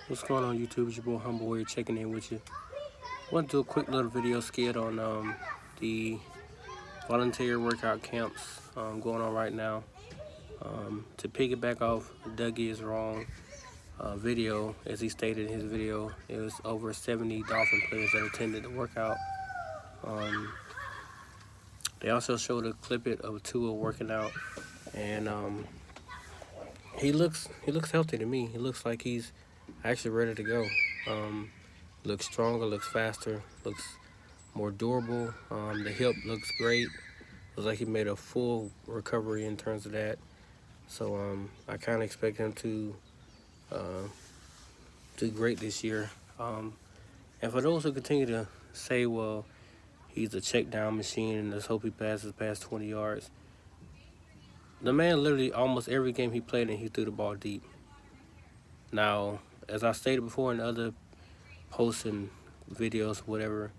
What's going on, YouTube? It's your boy Humble Warrior checking in with you. Want to do a quick little video skit on the voluntary workout camps going on right now. To piggyback off Dougie is Wrong video, as he stated in his video, it was over 70 Dolphin players that attended the workout. They also showed a clip of Tua working out, and he looks healthy to me. He looks like he's actually ready to go. Looks stronger, looks faster, looks more durable. The hip looks great. Looks like he made a full recovery in terms of that. So I kind of expect him to do great this year. And for those who continue to say, well, he's a check down machine and let's hope he passes past 20 yards. The man literally almost every game he played in, he threw the ball deep. Now, as I stated before in other posts and videos, whatever,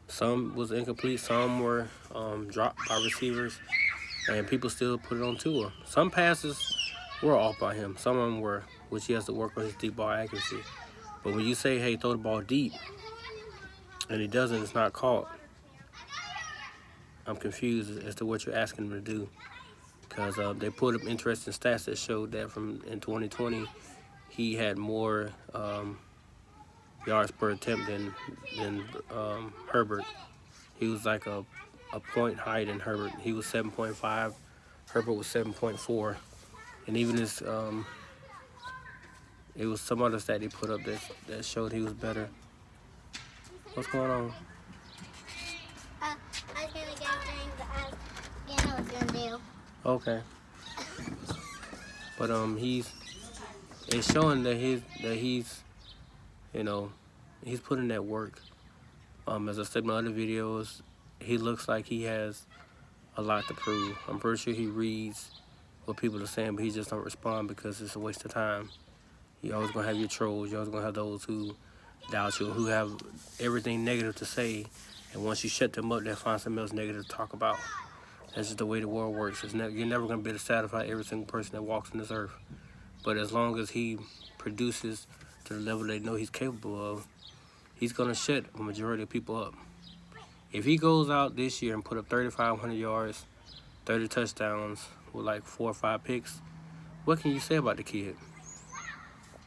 some was incomplete, some were dropped by receivers, and people still put it on Tua. Some passes were off by him, some of them were, which he has to work on his deep ball accuracy. But when you say, hey, throw the ball deep, and he doesn't, it's not caught, I'm confused as to what you're asking him to do. Because they put up interesting stats that showed that in 2020, he had more yards per attempt than Herbert. He was like a point higher than Herbert. He was 7.5. Herbert was 7.4. And even his it was some other stat they put up that showed he was better. What's going on? I was gonna get things that I was gonna do. Okay. But it's showing that he's you know, he's putting that work. As I said in my other videos, he looks like he has a lot to prove. I'm pretty sure he reads what people are saying, but he just don't respond because it's a waste of time. You always gonna have your trolls. You always gonna have those who doubt you, who have everything negative to say, and once you shut them up, they'll find something else negative to talk about. That's just the way the world works. You're never gonna be able to satisfy every single person that walks on this earth. But as long as he produces to the level they know he's capable of, he's going to shut a majority of people up. If he goes out this year and put up 3,500 yards, 30 touchdowns with like 4 or 5 picks, what can you say about the kid?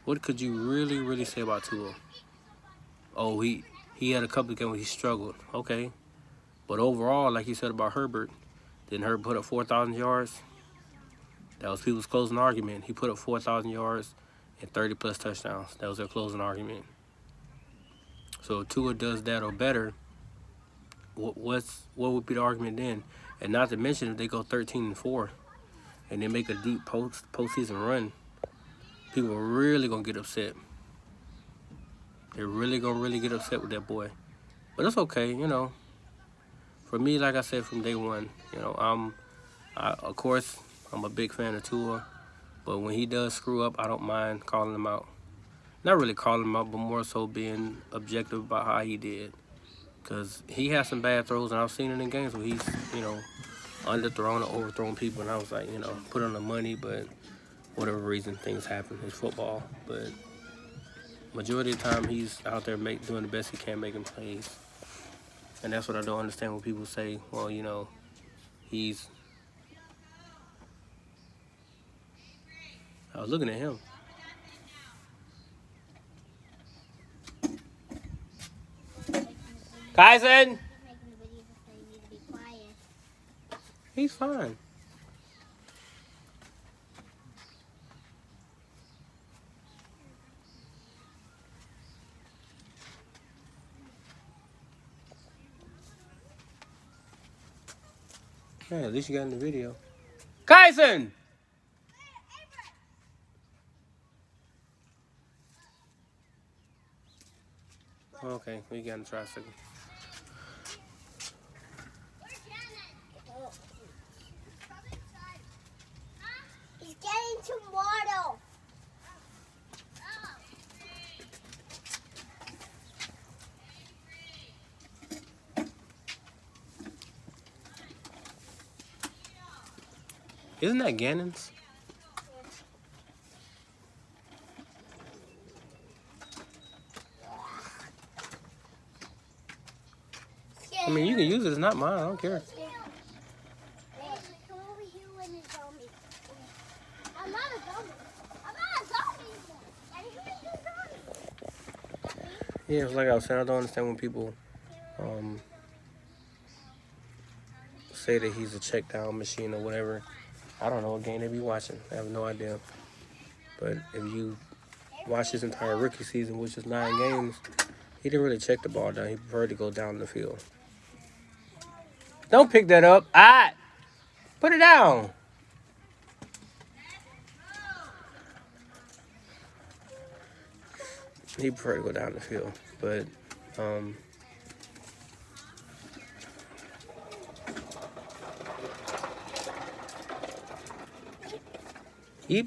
What could you really, really say about Tua? Oh, he had a couple of games where he struggled. Okay. But overall, like you said about Herbert, didn't Herbert put up 4,000 yards? That was people's closing argument. He put up 4,000 yards and 30-plus touchdowns. That was their closing argument. So if Tua does that or better, what would be the argument then? And not to mention if they go 13-4 and they make a deep postseason run, people are really gonna get upset. They're really gonna get upset with that boy. But that's okay, you know. For me, like I said from day one, you know, of course, I'm a big fan of Tua, but when he does screw up, I don't mind calling him out. Not really calling him out, but more so being objective about how he did. Because he has some bad throws, and I've seen it in games where he's, you know, underthrown or overthrown people, and I was like, you know, put on the money, but whatever reason, things happen. It's football. But majority of the time, he's out there doing the best he can, making plays. And that's what I don't understand when people say, well, you know, I was looking at him. Kyson! He's fine. Yeah, at least you got in the video. Kyson! Okay, we got in the tricycle. He's getting tomato. Isn't that Gannon's? I mean, you can use it. It's not mine. I don't care. Come over here when it's zombie. I'm not a zombie. I'm not a zombie. Daddy, who is this zombie? Yeah, it's like I was saying. I don't understand when people say that he's a check down machine or whatever. I don't know what game they be watching. I have no idea. But if you watch his entire rookie season, which is 9 games, he didn't really check the ball down. He preferred to go down the field. Don't pick that up. Put it down. He preferred to go down the field. But he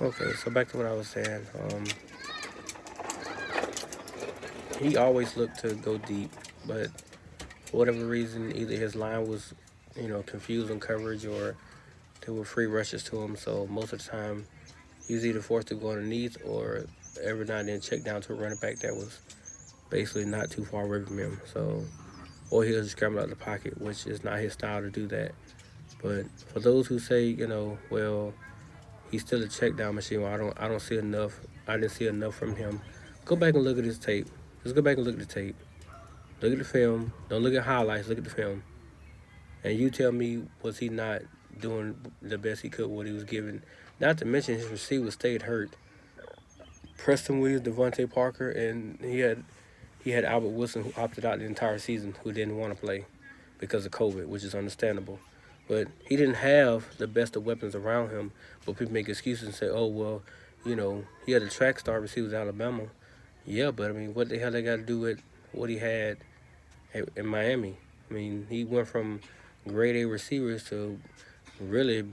Okay, so back to what I was saying. He always looked to go deep, but for whatever reason, either his line was, confused on coverage, or there were free rushes to him. So most of the time, he was either forced to go underneath, or every now and then check down to a running back that was basically not too far away from him. So, or he'll just scramble out the pocket, which is not his style to do that. But for those who say, well, he's still a check down machine. Well, I don't see enough. I didn't see enough from him. Go back and look at his tape. Just go back and look at the tape. Look at the film. Don't look at highlights. Look at the film. And you tell me, was he not doing the best he could what he was given? Not to mention his receiver stayed hurt. Preston Williams, Devontae Parker, and he had Albert Wilson, who opted out the entire season, who didn't want to play because of COVID, which is understandable. But he didn't have the best of weapons around him. But people make excuses and say, oh, well, he had a track star receiver at Alabama. Yeah, but, I mean, what the hell they got to do with what he had in Miami? I mean, he went from grade A receivers to really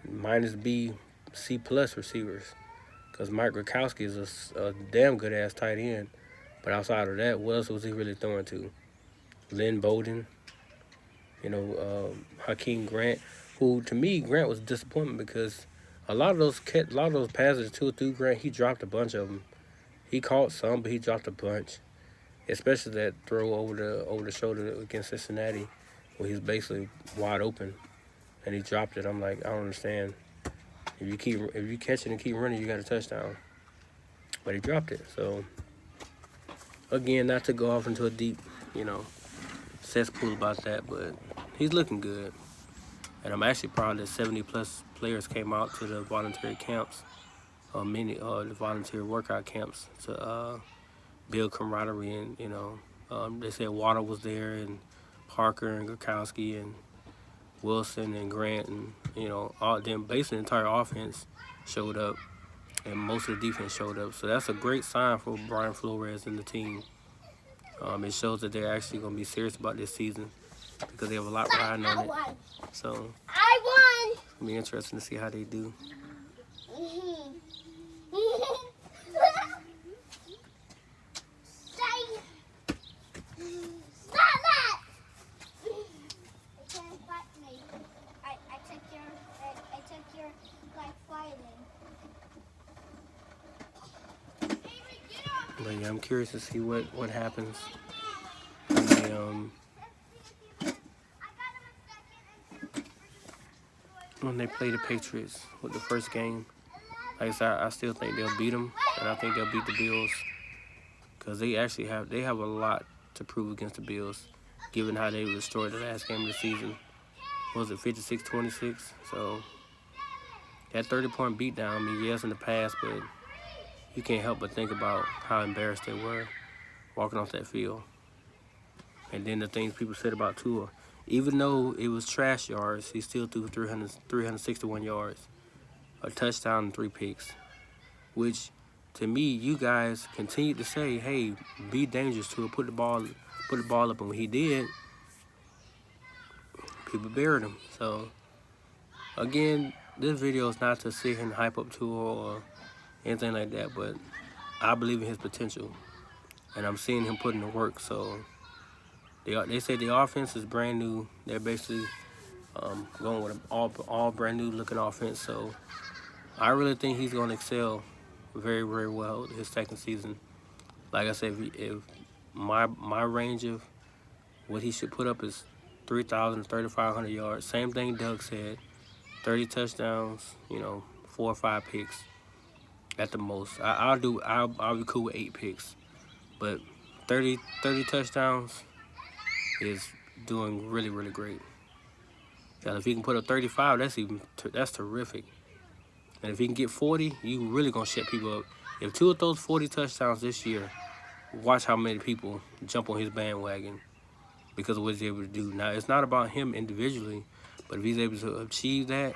minus B, C plus receivers. Because Mike Gronkowski is a damn good-ass tight end. But outside of that, what else was he really throwing to? Lynn Bowden, Hakeem Grant, who to me Grant was a disappointment because a lot of those passes to Grant, he dropped a bunch of them. He caught some, but he dropped a bunch, especially that throw over the shoulder against Cincinnati, where he's basically wide open, and he dropped it. I'm like, I don't understand. If you catch it and keep running, you got a touchdown. But he dropped it. So again, not to go off into a deep, cesspool about that, but he's looking good. And I'm actually proud that 70-plus players came out to the voluntary camps, the volunteer workout camps to build camaraderie. And, they said Water was there, and Parker and Gronkowski and Wilson and Grant, and, all them, basically the entire offense showed up, and most of the defense showed up. So that's a great sign for Brian Flores and the team. It shows that they're actually going to be serious about this season because they have a lot riding on it. So I won. it'll be interesting to see how they do. Stop that! You can't fight me. I took your like fighting. But yeah, I'm curious to see what happens when they play the Patriots with the first game. Like I said, I still think they'll beat them, and I think they'll beat the Bills because they have a lot to prove against the Bills, given how they destroyed the last game of the season. What was it, 56-26? So that 30-point beatdown, I mean, yes, in the past, but you can't help but think about how embarrassed they were walking off that field. And then the things people said about Tua. Even though it was trash yards, he still threw 361 yards, a touchdown and 3 picks, which to me, you guys continued to say, hey, be dangerous to it, put the ball up. And when he did, people buried him. So, again, this video is not to sit here and hype up Tua or anything like that, but I believe in his potential, and I'm seeing him put in the work. So they say the offense is brand new. They're basically going with an all brand new looking offense. So I really think he's going to excel very, very well his second season. Like I said, if my range of what he should put up is 3,000 to 3,500 yards. Same thing Doug said. 30 touchdowns, 4 or 5 picks at the most. I'll be cool with 8 picks. But 30 touchdowns is doing really, really great. And if he can put up 35, that's terrific. And if he can get 40, you really gonna shut people up. If 2 of those 40 touchdowns this year, watch how many people jump on his bandwagon because of what he's able to do. Now, it's not about him individually, but if he's able to achieve that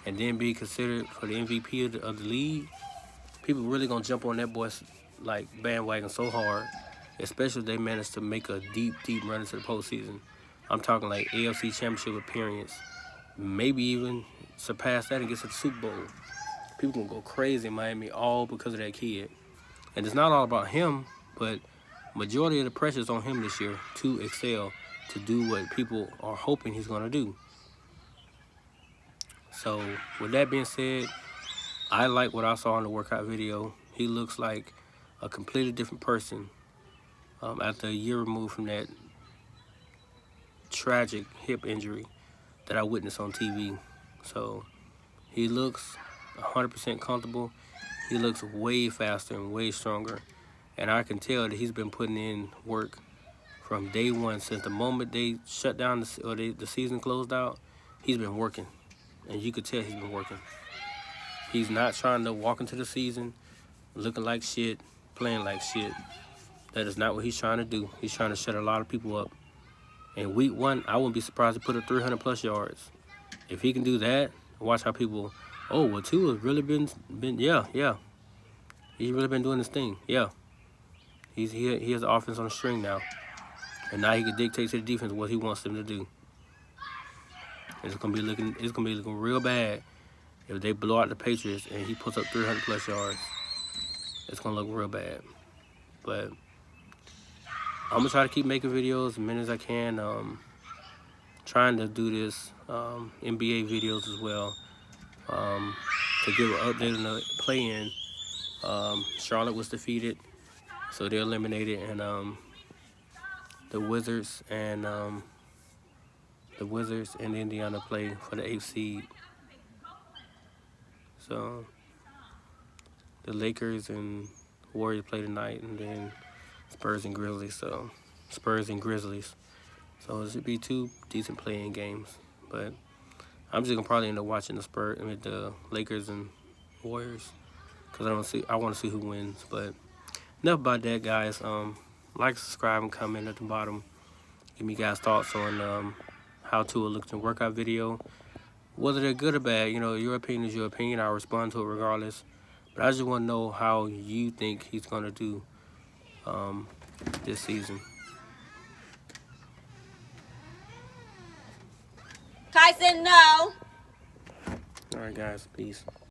and then be considered for the MVP of the league, people really gonna jump on that boy's like bandwagon so hard, especially if they manage to make a deep, deep run into the postseason. I'm talking like AFC Championship appearance, maybe even surpass that and get to the Super Bowl. People gonna go crazy in Miami all because of that kid. And it's not all about him, but majority of the pressure is on him this year to excel, to do what people are hoping he's gonna do. So with that being said, I like what I saw in the workout video. He looks like a completely different person after a year removed from that tragic hip injury that I witnessed on TV. So he looks 100% comfortable. He looks way faster and way stronger. And I can tell that he's been putting in work from day one. Since the moment they shut down the season closed out, he's been working. And you could tell he's been working. He's not trying to walk into the season looking like shit, playing like shit. That is not what he's trying to do. He's trying to shut a lot of people up. In week 1, I wouldn't be surprised to put up 300 plus yards. If he can do that, watch how people, oh, well, Tua's really been, yeah. He's really been doing this thing, yeah. He has the offense on the string now. And now he can dictate to the defense what he wants them to do. It's gonna be looking real bad if they blow out the Patriots and he puts up 300 plus yards. It's gonna look real bad. But I'm gonna try to keep making videos as many as I can. Trying to do this NBA videos as well to give an update on the play-in. Charlotte was defeated, so they're eliminated, and the Wizards and Indiana play for the 8th seed. So the Lakers and Warriors play tonight, and then Spurs and Grizzlies. So it should be 2 decent playing games. But I'm just gonna probably end up watching the Lakers and Warriors because I want to see who wins. But enough about that, guys. Like, subscribe, and comment at the bottom. Give me guys thoughts on how Tua looked in the workout video. Whether they're good or bad, your opinion is your opinion. I'll respond to it regardless. But I just want to know how you think he's gonna do this season. Kai said no. All right, guys. Peace.